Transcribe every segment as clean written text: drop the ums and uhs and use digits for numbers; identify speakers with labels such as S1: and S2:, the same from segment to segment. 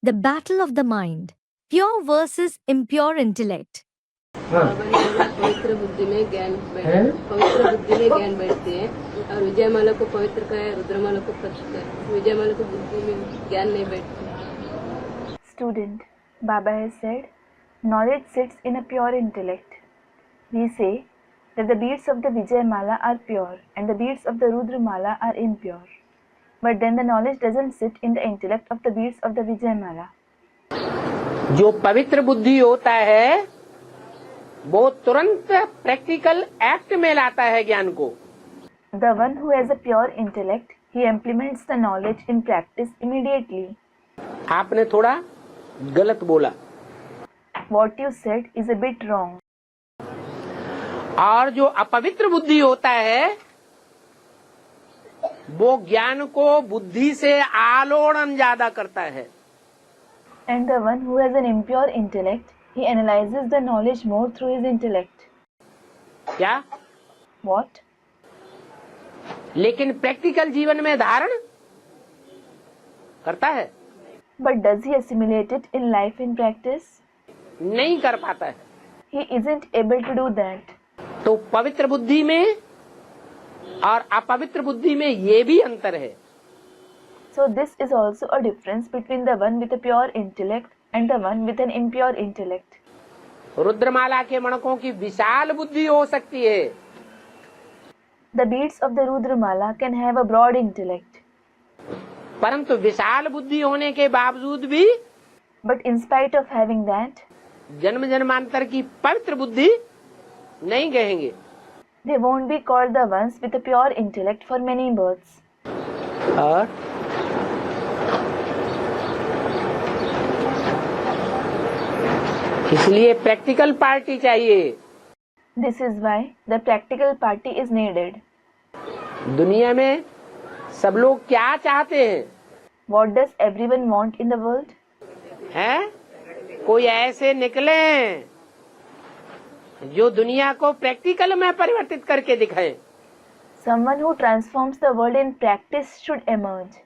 S1: The battle of the mind. Pure versus impure intellect.
S2: पवित्र बुद्धि में ज्ञान बैठते हैं और विजयमाला को पवित्र का है, रुद्रमाला को पवित्र है। विजयमाला को बुद्धि में ज्ञान नहीं बैठते।
S3: Student, Baba has said, knowledge sits in a pure intellect. We say that the beads of the Vijayamala are pure and the beads of the Rudramala are impure. But then the knowledge doesn't sit in the intellect of the beads of the Vijayamala.
S4: जो पवित्र बुद्धि होता है वो तुरंत practical act में लाता है ज्ञान को।
S3: The one who has a pure intellect, he implements the knowledge in practice immediately.
S4: आपने थोड़ा गलत बोला।
S3: What you said is a bit wrong.
S4: और जो अपवित्र बुद्धि होता है वो ज्ञान को बुद्धि से आलोड़न ज्यादा करता है।
S3: And the one who has an impure intellect, he analyzes the knowledge more through his intellect.
S4: क्या?
S3: What?
S4: लेकिन प्रैक्टिकल जीवन में धारण करता है।
S3: But does he assimilate it in life in practice?
S4: नहीं कर पाता है।
S3: He isn't able to do that.
S4: तो पवित्र बुद्धि में और अपवित्र बुद्धि में ये भी अंतर है।
S3: So this is also a difference between the one with a pure intellect and the one with an impure intellect.
S4: रुद्रमाला के मणकों की विशाल बुद्धि हो सकती है।
S3: The beads of the Rudramala can have a broad intellect.
S4: परंतु विशाल बुद्धि होने के बावजूद भी
S3: But in spite of having that,
S4: जन्म जन्मांतर की पवित्र बुद्धि नहीं कहेंगे।
S3: they won't be called the ones with a pure intellect for many births.
S4: और इसलिए प्रैक्टिकल पार्टी चाहिए।
S3: This is why the practical party is needed.
S4: दुनिया में सब लोग क्या चाहते हैं?
S3: What does everyone want in the world?
S4: हैं? कोई ऐसे निकले जो दुनिया को प्रैक्टिकल में परिवर्तित करके दिखाएं।
S3: Someone who transforms the world in practice should emerge.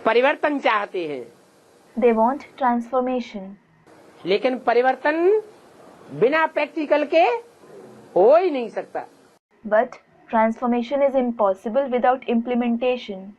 S4: परिवर्तन चाहते हैं।
S3: They want transformation.
S4: लेकिन परिवर्तन बिना प्रैक्टिकल के हो ही नहीं सकता।
S3: But transformation is impossible without implementation.